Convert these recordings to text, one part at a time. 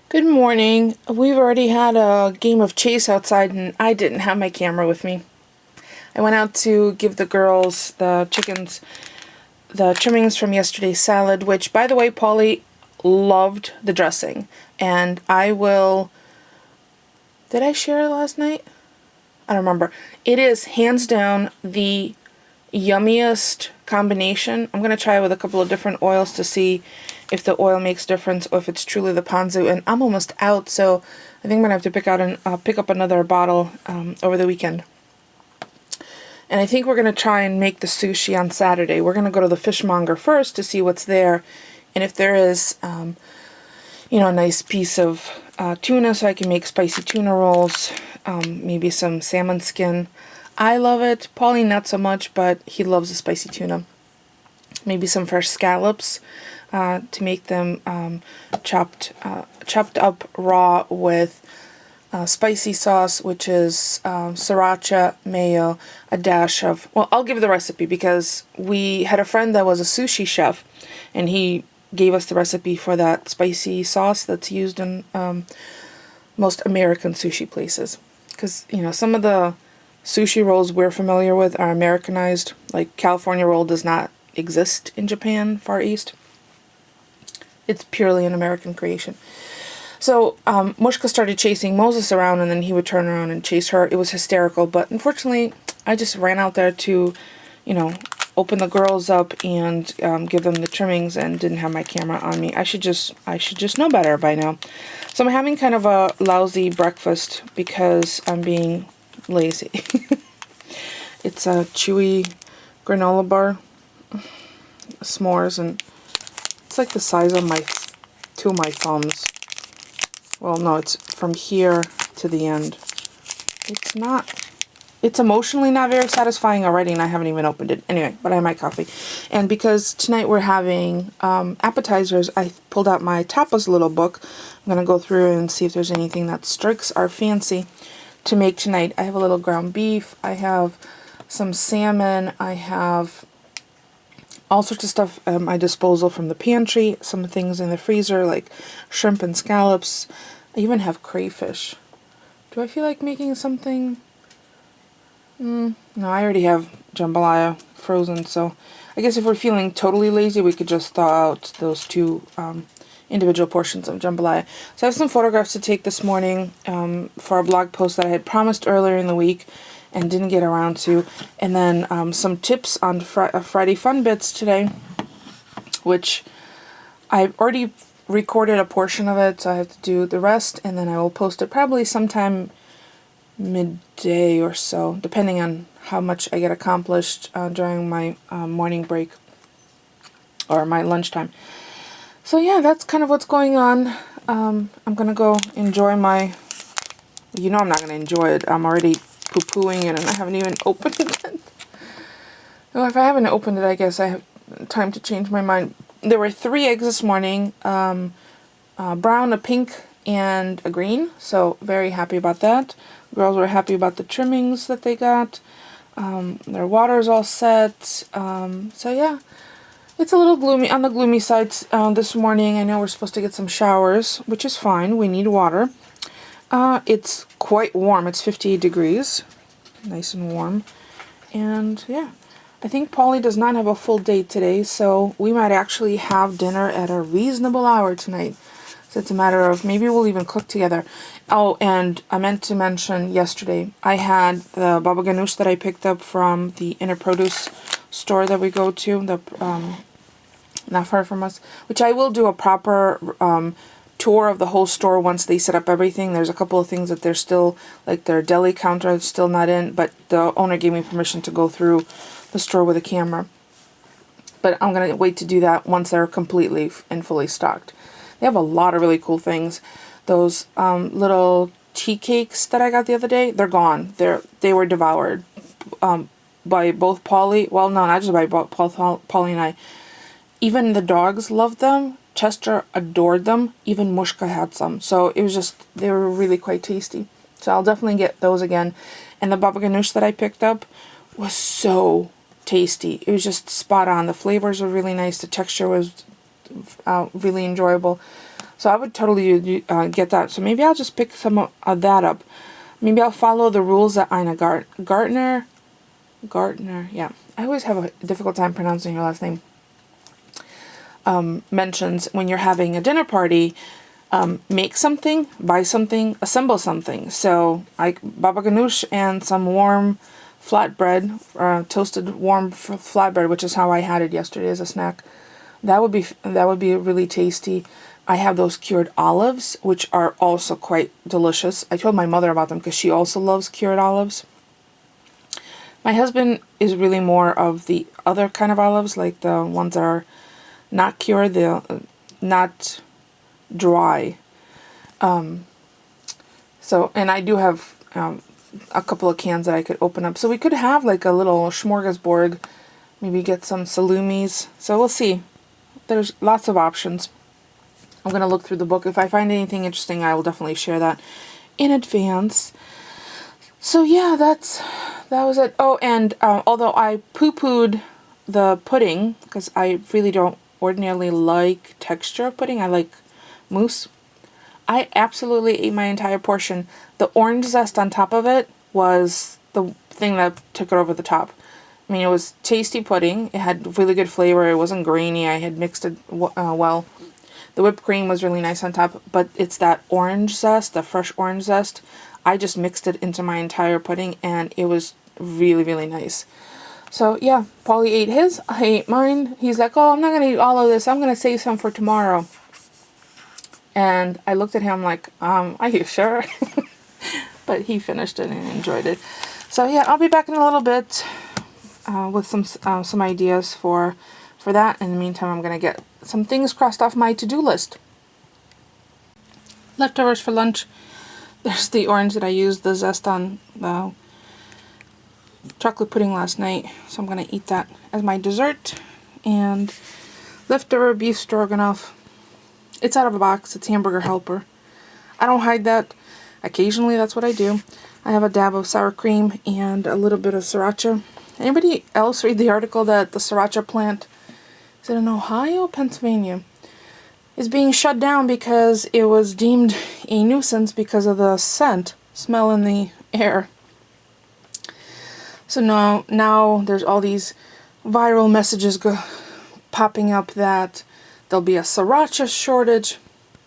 Good morning. We've already had a game of chase outside and I didn't have my camera with me. I went out to give the girls, the chickens, the trimmings from yesterday's salad, which, by the way, Polly loved the dressing. And I will... Did I share it last night? I don't remember. It is hands down the yummiest combination. I'm going to try it with a couple of different oils to see if the oil makes a difference or if it's truly the ponzu. And I'm almost out, so I think I'm going to have to pick up another bottle over the weekend. And I think we're going to try and make the sushi on Saturday. We're going to go to the fishmonger first to see what's there. And if there is, a nice piece of tuna, so I can make spicy tuna rolls, maybe some salmon skin. I love it. Paulie not so much, but he loves the spicy tuna. Maybe some fresh scallops to make them chopped up raw with spicy sauce, which is sriracha, mayo, a dash of... Well, I'll give the recipe because we had a friend that was a sushi chef, and he gave us the recipe for that spicy sauce that's used in most American sushi places. Because, some of the sushi rolls we're familiar with are Americanized. Like California roll does not exist in Japan, Far East. It's purely an American creation. So Mushka started chasing Moses around, and then he would turn around and chase her. It was hysterical, but unfortunately I just ran out there to, open the girls up and give them the trimmings, and didn't have my camera on me. I should just know better by now. So I'm having kind of a lousy breakfast because I'm being lazy. It's a chewy granola bar, s'mores, and it's like the size of two of my thumbs. Well, no, it's from here to the end. It's emotionally not very satisfying already, and I haven't even opened it. Anyway, but I have my coffee. And because tonight we're having appetizers, I pulled out my tapas little book. I'm going to go through and see if there's anything that strikes our fancy to make tonight. I have a little ground beef. I have some salmon. I have all sorts of stuff at my disposal from the pantry. Some things in the freezer like shrimp and scallops. I even have crayfish. Do I feel like making something? No, I already have jambalaya frozen, so I guess if we're feeling totally lazy, we could just thaw out those two individual portions of jambalaya. So I have some photographs to take this morning for a blog post that I had promised earlier in the week and didn't get around to. And then some tips on Friday Fun Bits today, which I've already recorded a portion of it, so I have to do the rest, and then I will post it probably sometime midday or so, depending on how much I get accomplished during my morning break or my lunchtime. So yeah, that's kind of what's going on. I'm gonna go enjoy my... I'm not gonna enjoy it. I'm already poo-pooing it, and I haven't even opened it. Well, if I haven't opened it, I guess I have time to change my mind. There were 3 eggs this morning, brown, a pink, and a green, so very happy about that. Girls were happy about the trimmings that they got. Their water's all set. So yeah, it's a little gloomy, on the gloomy side this morning. I know we're supposed to get some showers, which is fine. We need water. It's quite warm. It's 58 degrees. Nice and warm. And yeah, I think Polly does not have a full day today, so we might actually have dinner at a reasonable hour tonight. So it's a matter of maybe we'll even cook together. Oh, and I meant to mention yesterday, I had the baba ganoush that I picked up from the Inner Produce store that we go to, not far from us, which I will do a proper tour of the whole store once they set up everything. There's a couple of things that they're still, like their deli counter is still not in, but the owner gave me permission to go through the store with a camera. But I'm going to wait to do that once they're completely and fully stocked. They have a lot of really cool things. Those little tea cakes that I got the other day, they're gone. They were devoured by both Polly. Well, no, not just by Polly and I. Even the dogs loved them. Chester adored them. Even Mushka had some. So it was just, they were really quite tasty. So I'll definitely get those again. And the baba ganoush that I picked up was so tasty. It was just spot on. The flavors were really nice. The texture was really enjoyable. So I would totally get that. So maybe I'll just pick some of that up. Maybe I'll follow the rules that Ina Gartner, yeah. I always have a difficult time pronouncing her last name. Mentions when you're having a dinner party, make something, buy something, assemble something. So like baba ganoush and some warm flatbread, toasted warm flatbread, which is how I had it yesterday as a snack. That would be really tasty. I have those cured olives, which are also quite delicious. I told my mother about them because she also loves cured olives. My husband is really more of the other kind of olives, like the ones that are not cured, not dry. So, and I do have a couple of cans that I could open up. So we could have like a little smorgasbord, maybe get some salumis. So we'll see. There's lots of options. I'm going to look through the book. If I find anything interesting, I will definitely share that in advance. So yeah, that was it. Oh, and although I poo-pooed the pudding, because I really don't ordinarily like texture of pudding, I like mousse, I absolutely ate my entire portion. The orange zest on top of it was the thing that took it over the top. I mean, it was tasty pudding. It had really good flavor. It wasn't grainy. I had mixed it well. The whipped cream was really nice on top, but it's that orange zest, the fresh orange zest. I just mixed it into my entire pudding, and it was really, really nice. So, yeah, Paulie ate his. I ate mine. He's like, oh, I'm not going to eat all of this. I'm going to save some for tomorrow. And I looked at him like, are you sure? But he finished it and enjoyed it. So, yeah, I'll be back in a little bit with some ideas for that. In the meantime, I'm going to get some things crossed off my to-do list. Leftovers for lunch. There's the orange that I used the zest on the chocolate pudding last night. So I'm going to eat that as my dessert. And leftover beef stroganoff. It's out of a box. It's Hamburger Helper. I don't hide that. Occasionally that's what I do. I have a dab of sour cream and a little bit of sriracha. Anybody else read the article that the sriracha plant, is it in Ohio, Pennsylvania, is being shut down because it was deemed a nuisance because of the smell in the air. So now there's all these viral messages popping up that there'll be a sriracha shortage.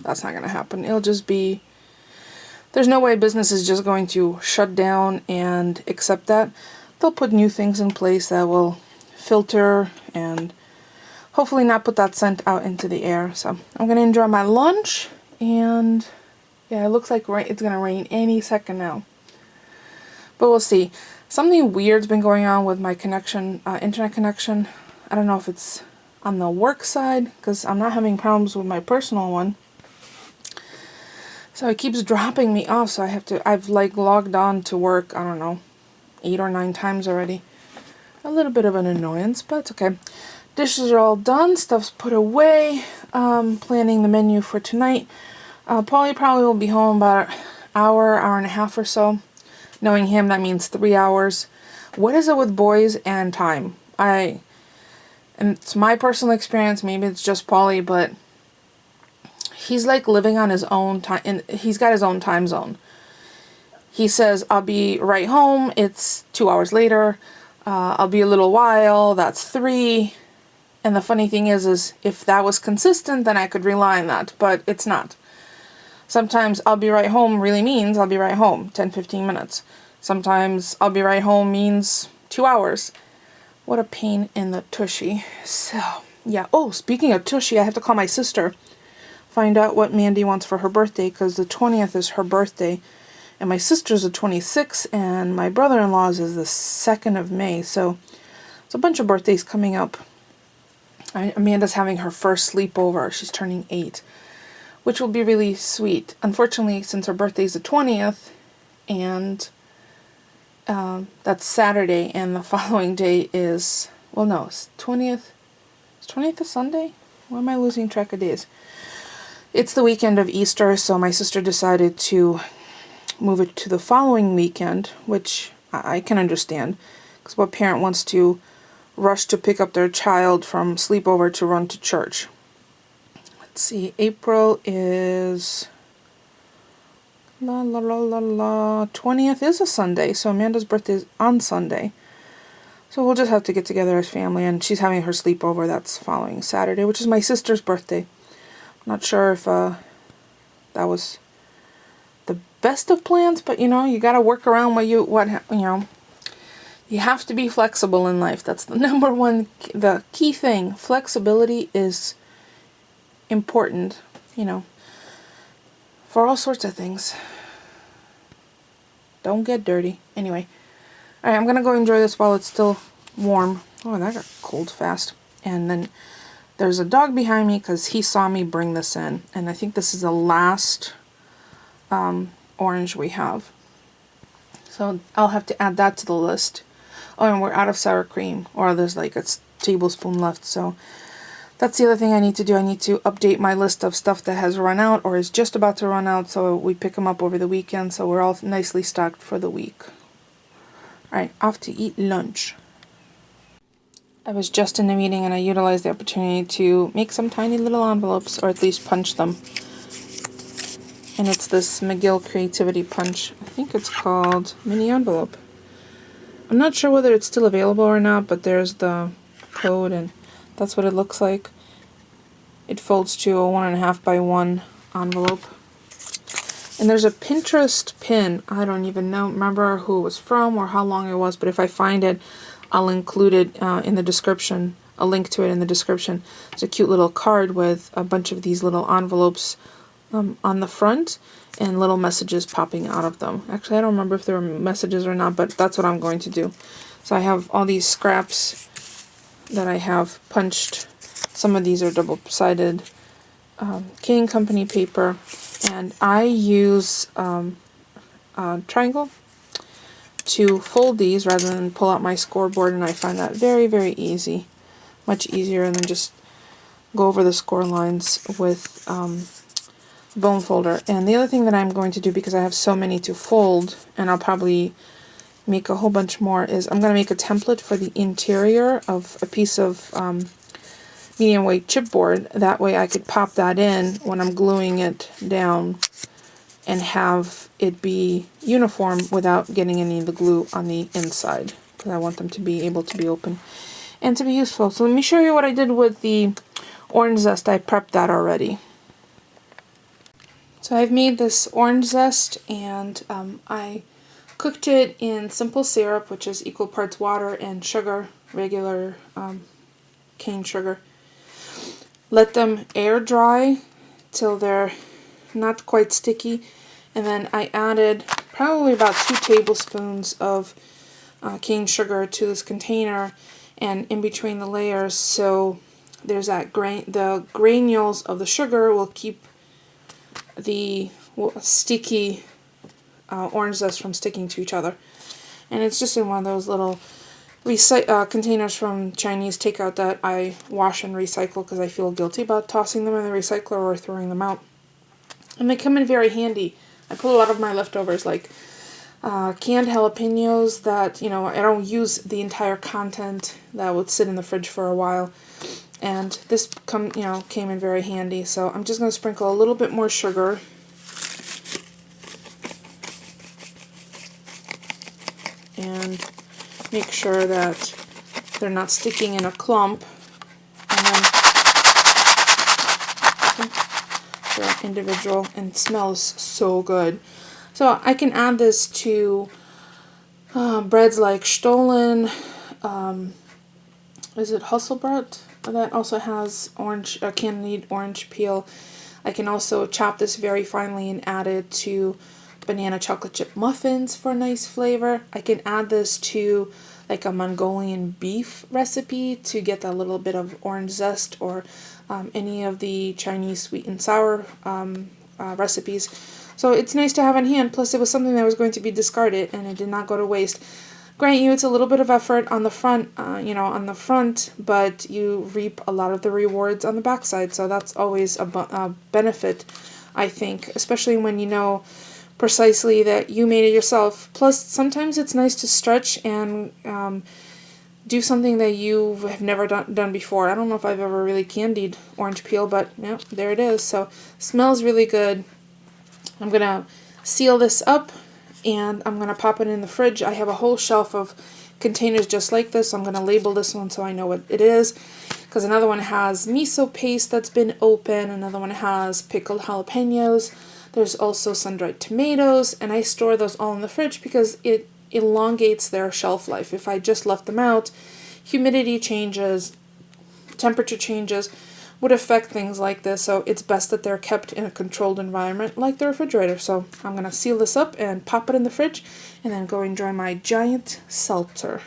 That's not going to happen. It'll just be, there's no way business is just going to shut down and accept that. They'll put new things in place that will filter and hopefully not put that scent out into the air. So I'm going to enjoy my lunch, and yeah, it looks like it's going to rain any second now. But we'll see. Something weird's been going on with my connection, internet connection. I don't know if it's on the work side, because I'm not having problems with my personal one. So it keeps dropping me off, so I've like logged on to work, I don't know, 8 or 9 times already. A little bit of an annoyance, but it's okay. Dishes are all done, stuff's put away, planning the menu for tonight. Paulie probably will be home about an hour and a half or so. Knowing him, that means 3 hours. What is it with boys and time? And it's my personal experience, maybe it's just Paulie, but he's like living on his own time, and he's got his own time zone. He says, I'll be right home, it's 2 hours later, I'll be a little while, that's 3. And the funny thing is if that was consistent, then I could rely on that, but it's not. Sometimes I'll be right home really means I'll be right home, 10-15 minutes. Sometimes I'll be right home means 2 hours. What a pain in the tushy. So, yeah. Oh, speaking of tushy, I have to call my sister. Find out what Mandy wants for her birthday, because the 20th is her birthday. And my sister's the 26th, and my brother-in-law's is the 2nd of May. So, it's a bunch of birthdays coming up. Amanda's having her first sleepover. She's turning 8. Which will be really sweet. Unfortunately, since her birthday is the 20th, and that's Saturday, and the following day is, well, no, it's 20th. Is 20th a Sunday? Why am I losing track of days? It's the weekend of Easter, so my sister decided to move it to the following weekend, which I can understand, because what parent wants to rush to pick up their child from sleepover to run to church? let's see, April is 20th is a Sunday, so Amanda's birthday is on Sunday. So we'll just have to get together as family, and she's having her sleepover that's following Saturday, which is my sister's birthday. I'm not sure if that was the best of plans, but you know, you got to work around you have to be flexible in life. That's the number one, the key thing. Flexibility is important, you know, for all sorts of things. Don't get dirty. Anyway, all right, I'm gonna go enjoy this while it's still warm. Oh, that got cold fast. And then there's a dog behind me because he saw me bring this in, and I think this is the last orange we have. So I'll have to add that to the list. Oh, and we're out of sour cream, or there's like a tablespoon left, so that's the other thing I need to do. I need to update my list of stuff that has run out or is just about to run out, so we pick them up over the weekend, so we're all nicely stocked for the week. Alright, off to eat lunch. I was just in a meeting and I utilized the opportunity to make some tiny little envelopes, or at least punch them. And it's this McGill Creativity Punch. I think it's called Mini Envelope. I'm not sure whether it's still available or not, but there's the code and that's what it looks like. It folds to a 1.5 by 1 envelope. And there's a Pinterest pin. I don't even remember who it was from or how long it was, but if I find it, I'll include it in the description, a link to it in the description. It's a cute little card with a bunch of these little envelopes on the front and little messages popping out of them. Actually, I don't remember if there were messages or not, but that's what I'm going to do. So I have all these scraps that I have punched. Some of these are double-sided King Company paper, and I use triangle to fold these rather than pull out my scoreboard, and I find that very, very easy. Much easier than just go over the score lines with bone folder. And the other thing that I'm going to do, because I have so many to fold, and I'll probably make a whole bunch more, is I'm going to make a template for the interior of a piece of medium weight chipboard. That way I could pop that in when I'm gluing it down and have it be uniform without getting any of the glue on the inside, because I want them to be able to be open and to be useful. So let me show you what I did with the orange zest. I prepped that already. So I've made this orange zest, and I cooked it in simple syrup, which is equal parts water and sugar, regular cane sugar. Let them air dry till they're not quite sticky, and then I added probably about 2 tablespoons of cane sugar to this container, and in between the layers, so there's that the granules of the sugar will keep the sticky orange zest from sticking to each other. And it's just in one of those little containers from Chinese takeout that I wash and recycle because I feel guilty about tossing them in the recycler or throwing them out. And they come in very handy. I put a lot of my leftovers, like canned jalapenos that, you know, I don't use the entire content, that would sit in the fridge for a while. And this came in very handy. So I'm just going to sprinkle a little bit more sugar. And make sure that they're not sticking in a clump. And then they're individual, and it smells so good. So I can add this to breads like Stollen. Is it Hasselbrot? That also has candied orange peel. I can also chop this very finely and add it to banana chocolate chip muffins for a nice flavor. I can add this to like a Mongolian beef recipe to get that little bit of orange zest, or any of the Chinese sweet and sour recipes. So it's nice to have on hand, plus it was something that was going to be discarded and it did not go to waste. Grant you, it's a little bit of effort on the front, but you reap a lot of the rewards on the backside, so that's always a benefit, I think, especially when you know precisely that you made it yourself. Plus, sometimes it's nice to stretch and do something that you have never done before. I don't know if I've ever really candied orange peel, but yeah, there it is. So smells really good. I'm gonna seal this up and I'm gonna pop it in the fridge. I have a whole shelf of containers just like this. I'm gonna label this one so I know what it is, because another one has miso paste that's been open, another one has pickled jalapenos, there's also sun-dried tomatoes, and I store those all in the fridge because it elongates their shelf life. If I just left them out, humidity changes, temperature changes would affect things like this, so it's best that they're kept in a controlled environment like the refrigerator. So I'm gonna seal this up and pop it in the fridge and then go enjoy my giant seltzer.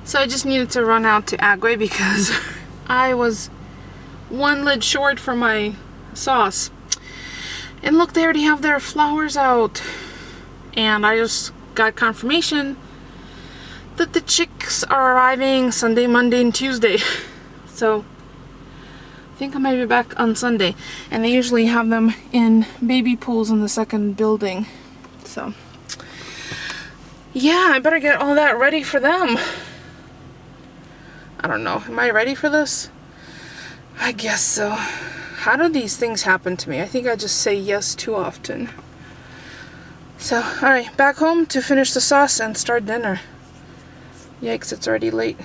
So I just needed to run out to Agway because I was one lid short for my sauce. And look, they already have their flowers out. And I just got confirmation that the chicks are arriving Sunday, Monday, and Tuesday. So I think I might be back on Sunday. And they usually have them in baby pools in the second building. So yeah, I better get all that ready for them. I don't know. Am I ready for this? I guess so. How do these things happen to me? I think I just say yes too often. So, alright, back home to finish the sauce and start dinner. Yikes, it's already late.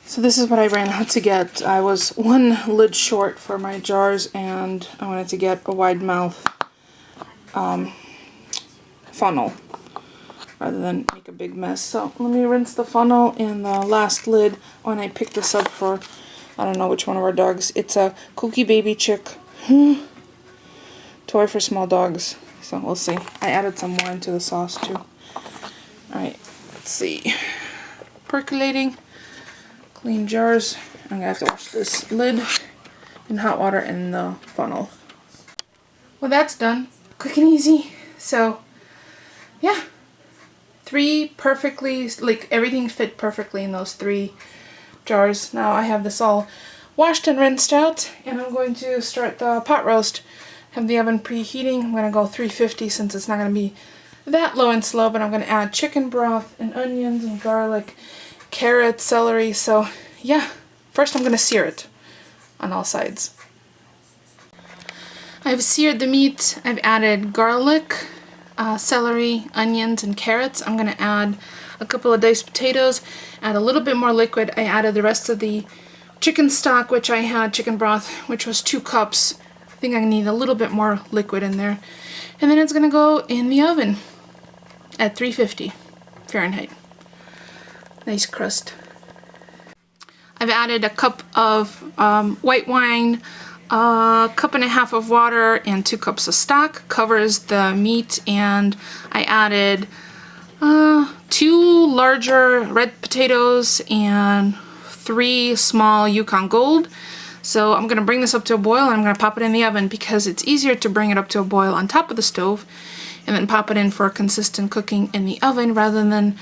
So this is what I ran out to get. I was one lid short for my jars and I wanted to get a wide mouth funnel rather than make a big mess. So let me rinse the funnel and the last lid when I picked this up for, I don't know which one of our dogs. It's a Cookie Baby Chick toy for small dogs. So we'll see. I added some more into the sauce too. Alright, let's see. Percolating. Clean jars. I'm gonna have to wash this lid in hot water in the funnel. Well, that's done. Quick and easy. So, yeah. 3 perfectly, like everything fit perfectly in those 3 jars. Now I have this all washed and rinsed out, and I'm going to start the pot roast. Have the oven preheating. I'm gonna go 350 since it's not gonna be that low and slow, but I'm gonna add chicken broth and onions and garlic, carrots, celery. So yeah, first I'm gonna sear it on all sides. I've seared the meat. I've added garlic, celery, onions, and carrots. I'm gonna add a couple of diced potatoes, add a little bit more liquid. I added the rest of the chicken stock, which I had, chicken broth, which was 2 cups. I think I need a little bit more liquid in there. And then it's gonna go in the oven at 350 Fahrenheit. Nice crust. I've added a cup of white wine, a cup and a half of water, and 2 cups of stock. Covers the meat, and I added 2 larger red potatoes and 3 small Yukon Gold. So I'm going to bring this up to a boil and I'm going to pop it in the oven because it's easier to bring it up to a boil on top of the stove and then pop it in for consistent cooking in the oven rather than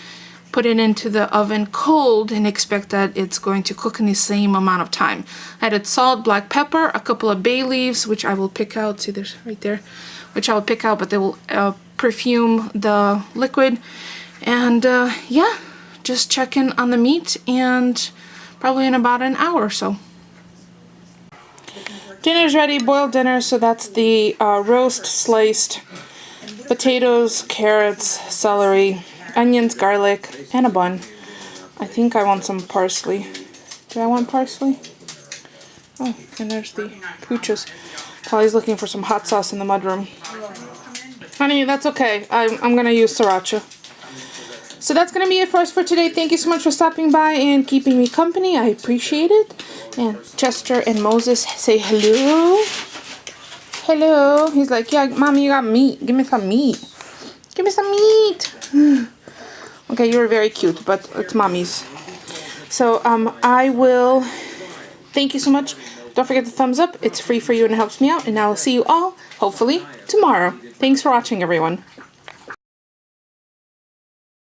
put it into the oven cold and expect that it's going to cook in the same amount of time. I added salt, black pepper, a couple of bay leaves, which I will pick out. See, there's right there, which I will pick out, but they will perfume the liquid. And yeah, just check in on the meat and probably in about an hour or so. Dinner's ready, boiled dinner. So that's the roast, sliced potatoes, carrots, celery, onions, garlic, and a bun. I think I want some parsley. Do I want parsley? Oh, and there's the pooches. Polly's looking for some hot sauce in the mudroom. Honey, that's okay. I'm gonna use sriracha. So that's gonna be it for us for today. Thank you so much for stopping by and keeping me company. I appreciate it. And Chester and Moses say hello. Hello. He's like, yeah, Mommy, you got meat. Give me some meat. Give me some meat. Okay, you're very cute, but it's Mommy's. So I will thank you so much. Don't forget the thumbs up. It's free for you and it helps me out. And I will see you all, hopefully, tomorrow. Thanks for watching, everyone.